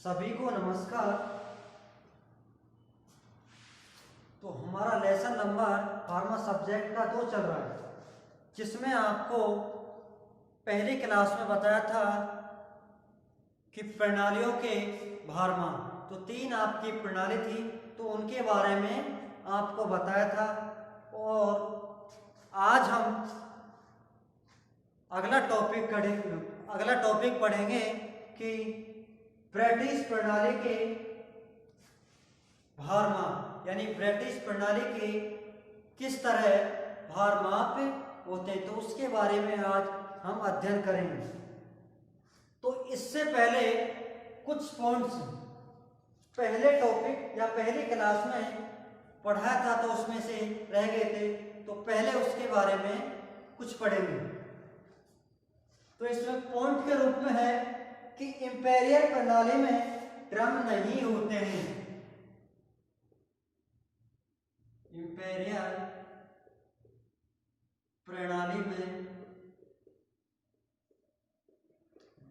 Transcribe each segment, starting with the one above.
सभी को नमस्कार। तो हमारा लेसन नंबर फार्मा सब्जेक्ट का 2 चल रहा है, जिसमें आपको पहली क्लास में बताया था कि प्रणालियों के भारमान, तो 3 आपकी प्रणाली थी, तो उनके बारे में आपको बताया था। और आज हम अगला टॉपिक पढ़ेंगे कि ब्रिटिश प्रणाली के भारमाप, यानी ब्रिटिश प्रणाली के किस तरह भारमाप होते हैं, तो उसके बारे में आज हम अध्ययन करेंगे। तो इससे पहले कुछ पॉइंट्स पहले टॉपिक या पहली क्लास में पढ़ाया था, तो उसमें से रह गए थे, तो पहले उसके बारे में कुछ पढ़ेंगे। तो इसमें पॉइंट के रूप में है कि इंपीरियल प्रणाली में ड्रम नहीं होते हैं। इंपीरियल प्रणाली में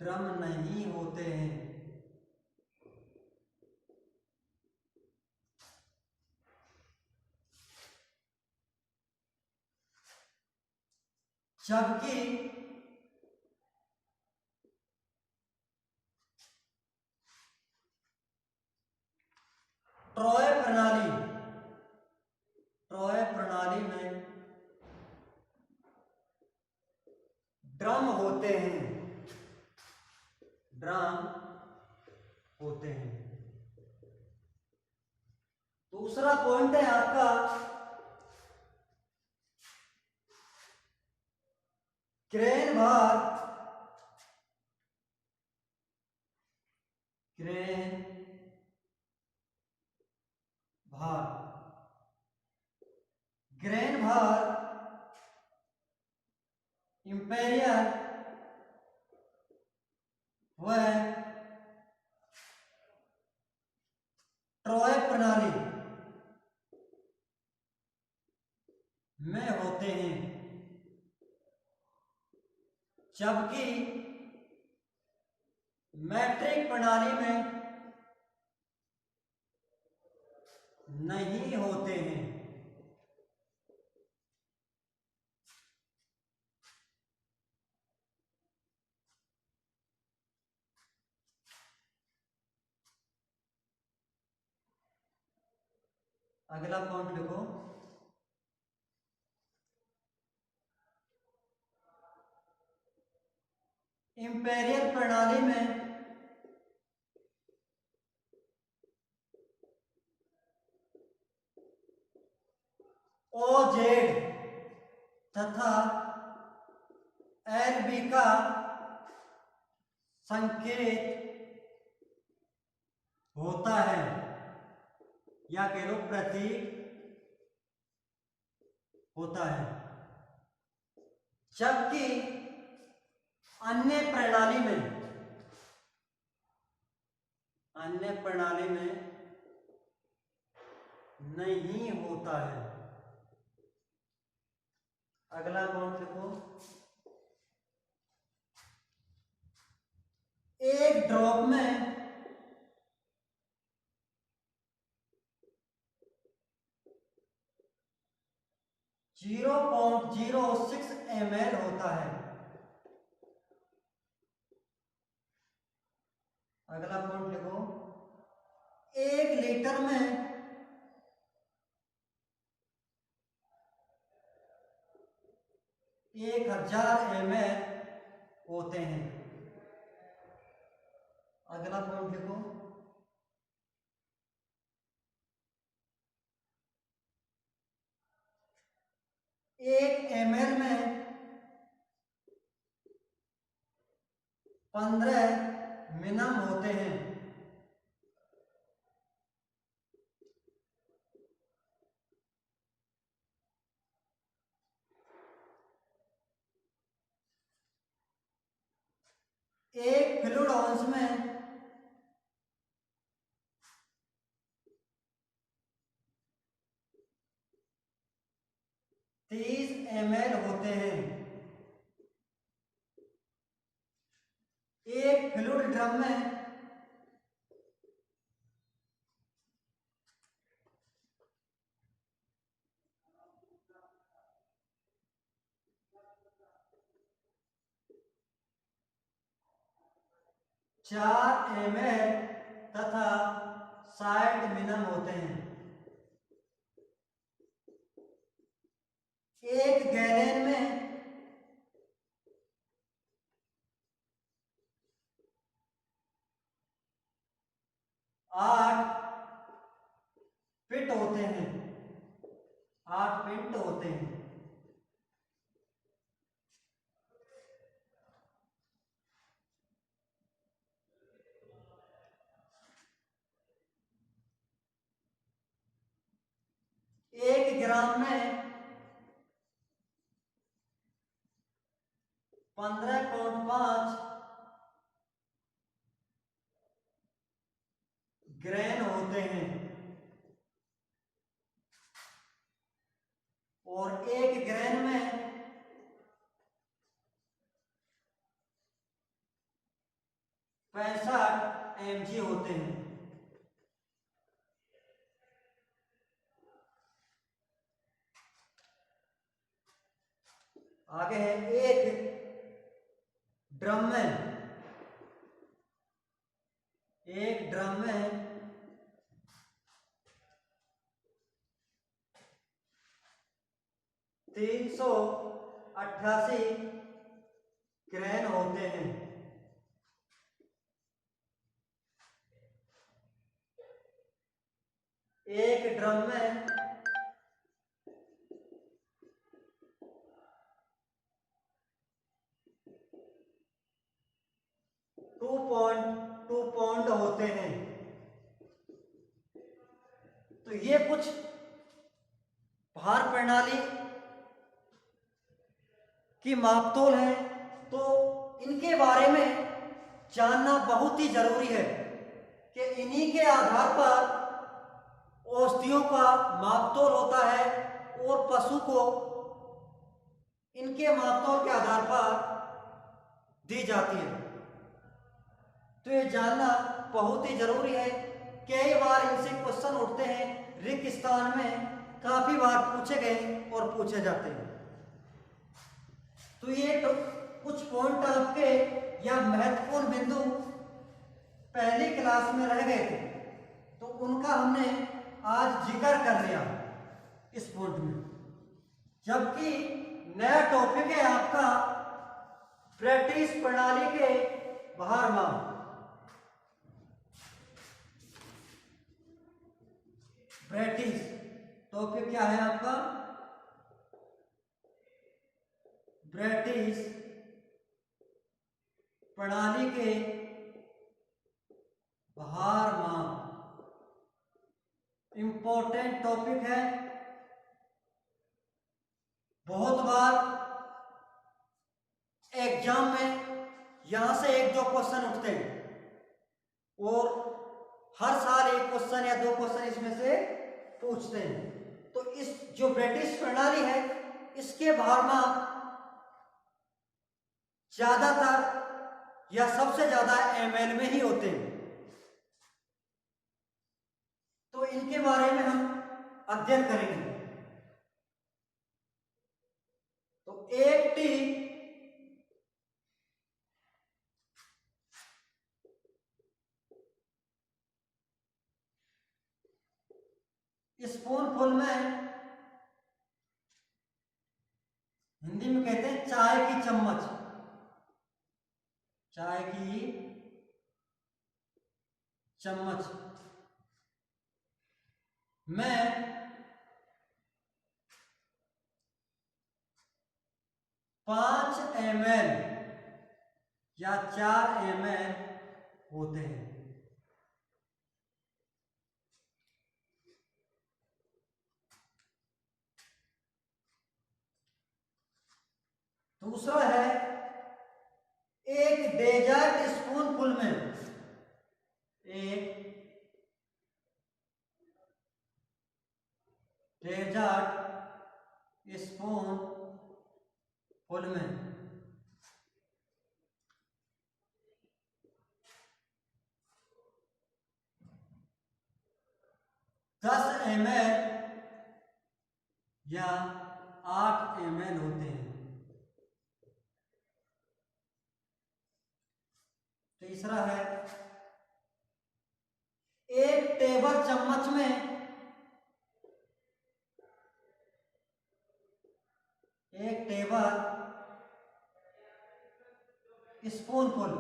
ड्रम नहीं होते हैं। जबकि ट्रॉय प्रणाली में ड्रम होते हैं। दूसरा पॉइंट है आपका ग्रेन भार इंपीरियल व ट्रॉय प्रणाली में होते हैं, जबकि मैट्रिक प्रणाली में नहीं होते हैं। अगला पॉइंट लिखो, इंपीरियल प्रणाली में ओजेड तथा एलबी का संकेत होता है, या कह लो प्रतीक होता है। जबकि अन्य प्रणाली में नहीं होता है। अगला पॉइंट लिखो, एक ड्रॉप में 0.06 ml होता है। अगला पॉइंट लिखो, 1 लीटर में 1000 ml होते हैं। अगला पॉइंट लिखो, 1 ml में 15 मिनम होते हैं। एक फ्लूइड अंश में 30 ml होते हैं। एक फ्लूइड ड्रम में 4 ml तथा 60 मिनम होते हैं। 1 गैलन में 8 पिट होते हैं। 8 पिंट होते हैं। एक ग्राम में 15.5 ग्रेन होते हैं और 1 ग्रेन में 65 mg होते हैं। आगे है एक ड्रम में 388 ग्रेन होते हैं। एक ड्रम में 2.2 पाउंड होते हैं। तो ये कुछ भार प्रणाली की मापतोल है, तो इनके बारे में जानना बहुत ही जरूरी है कि इन्हीं के आधार पर औषधियों का मापतोल होता है और पशु को इनके मापतोल के आधार पर दी जाती है। तो ये जानना बहुत ही जरूरी है। कई बार इनसे क्वेश्चन उठते हैं, रिक्त स्थान में काफी बार पूछे गए और पूछे जाते हैं। तो ये तो कुछ पॉइंट आपके या महत्वपूर्ण बिंदु पहली क्लास में रह गए थे, तो उनका हमने आज जिक्र कर लिया इस पॉइंट में। जबकि नया टॉपिक है आपका ब्रिटिश प्रणाली के भार माप। ब्रिटिश टॉपिक क्या है आपका? ब्रिटिश प्रणाली के भार माप इंपॉर्टेंट टॉपिक है। बहुत बार एग्जाम में यहां से 1-2 क्वेश्चन उठते हैं और हर साल 1 क्वेश्चन या 2 क्वेश्चन इसमें से पूछते हैं। तो इस जो ब्रिटिश प्रणाली है इसके भार माप ज्यादातर या सबसे ज्यादा ml में ही होते हैं। तो इनके बारे में हम अध्ययन करेंगे। तो 1 टी स्पून फुल में हिंदी में कहते हैं चाय की चम्मच। चाय की चम्मच में 5 ml या 4 ml होते हैं। दूसरा है एक डेजर्ट स्पून फुल में, एक डेजर्ट स्पून फुल में 10 ml या 8 ml होते हैं। तो तीसरा है एक टेबल चम्मच में एक टेबल स्पूनफुल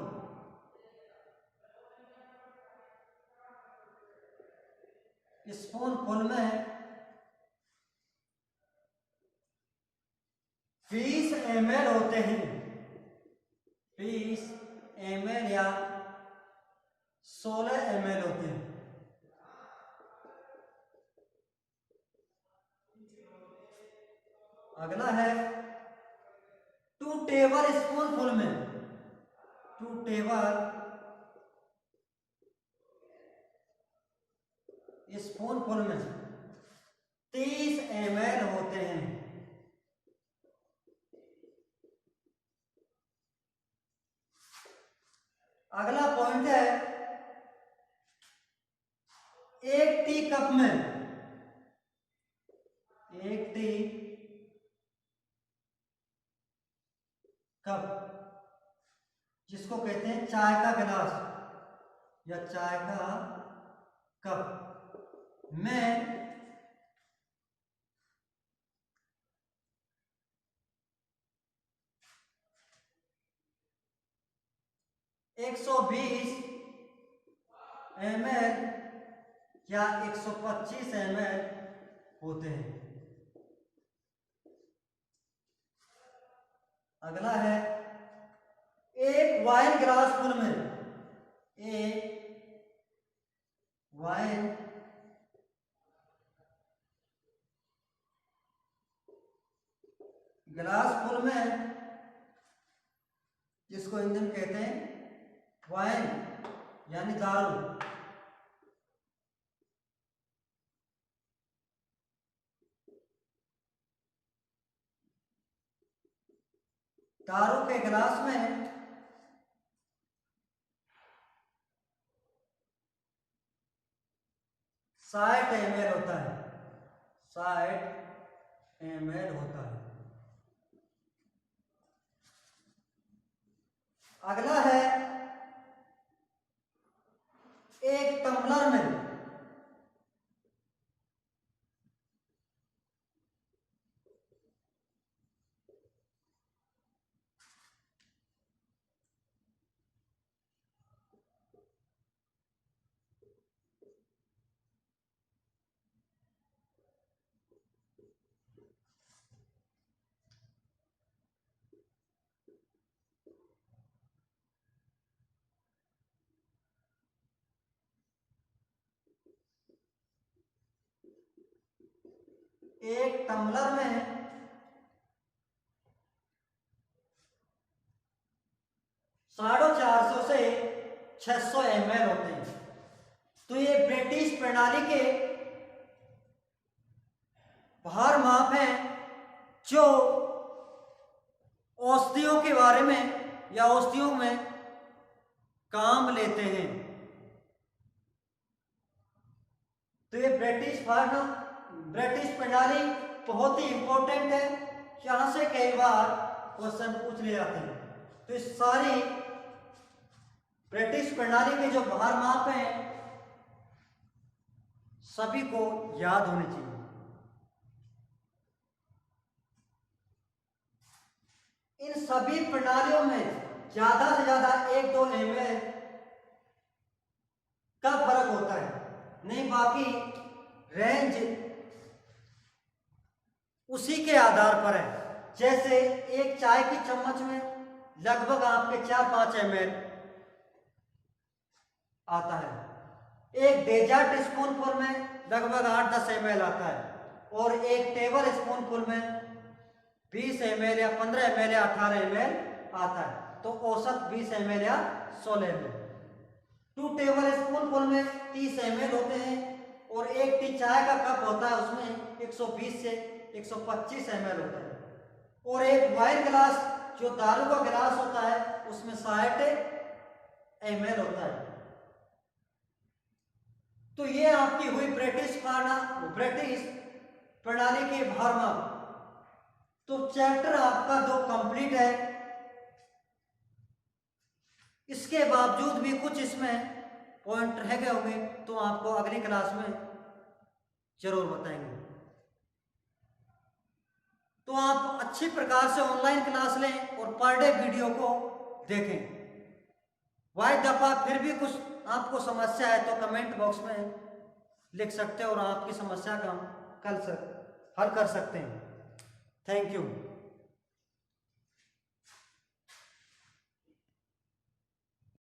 में 20 ml होते हैं, 20 ml या 16 ml होते हैं। अगला है 2 टेबल स्पूनफुल में 2 टेबल स्पूनफुल में 30 ml होते हैं। अगला पॉइंट है एक टी कप में एक टी कप जिसको कहते हैं चाय का गिलास या चाय का कप में 120 ml या 125 ml होते हैं। अगला है एक वाइन ग्लास फुल में एक वाइन गिलास फुल में जिसको हिंदी में कहते हैं वाइन यानी दारू, दारू के गिलास में 60 ml होता है, 60 ml होता है। अगला है एक टम्बलर में एक टम्बलर में 450 से 600 ml होते हैं। तो ये ब्रिटिश प्रणाली के भार माप हैं जो औषधियों के बारे में या औषधियों में काम लेते हैं। तो ये ब्रिटिश प्रणाली बहुत ही इंपॉर्टेंट है, यहां से कई बार क्वेश्चन पूछ ले जाते हैं। तो इस सारी ब्रिटिश प्रणाली के जो भार माप हैं सभी को याद होने चाहिए। इन सभी प्रणालियों में ज्यादा से ज्यादा 1-2 ml का फर्क होता है, नहीं बाकी रेंज उसी के आधार पर है। जैसे एक चाय की चम्मच में लगभग आपके 4-5 ml आता है, एक डेजर्ट स्पूनफुल में लगभग 8-10 ml आता है, और एक टेबल स्पूनफुल में 20 ml या 15 ml या 18 ml आता है। तो औसत 20 ml या 16 ml। 2 टेबल स्पूनफुल में 30 ml होते हैं, और एक टी चाय का कप होता है उसमें 120 से 125 ml होता है, और एक वाइन गिलास जो दारू का गिलास होता है उसमें 60 ml होता है। तो ये आपकी हुई ब्रिटिश प्रणाली के भार माप। तो चैप्टर आपका 2 कंप्लीट है। इसके बावजूद भी कुछ इसमें पॉइंट रह गए होंगे तो आपको अगली क्लास में जरूर बताएंगे। तो आप अच्छी प्रकार से ऑनलाइन क्लास लें और पर डे वीडियो को देखें। वाई दफा फिर भी कुछ आपको समस्या है तो कमेंट बॉक्स में लिख सकते हैं और आपकी समस्या का हल कर सकते हैं। Thank you.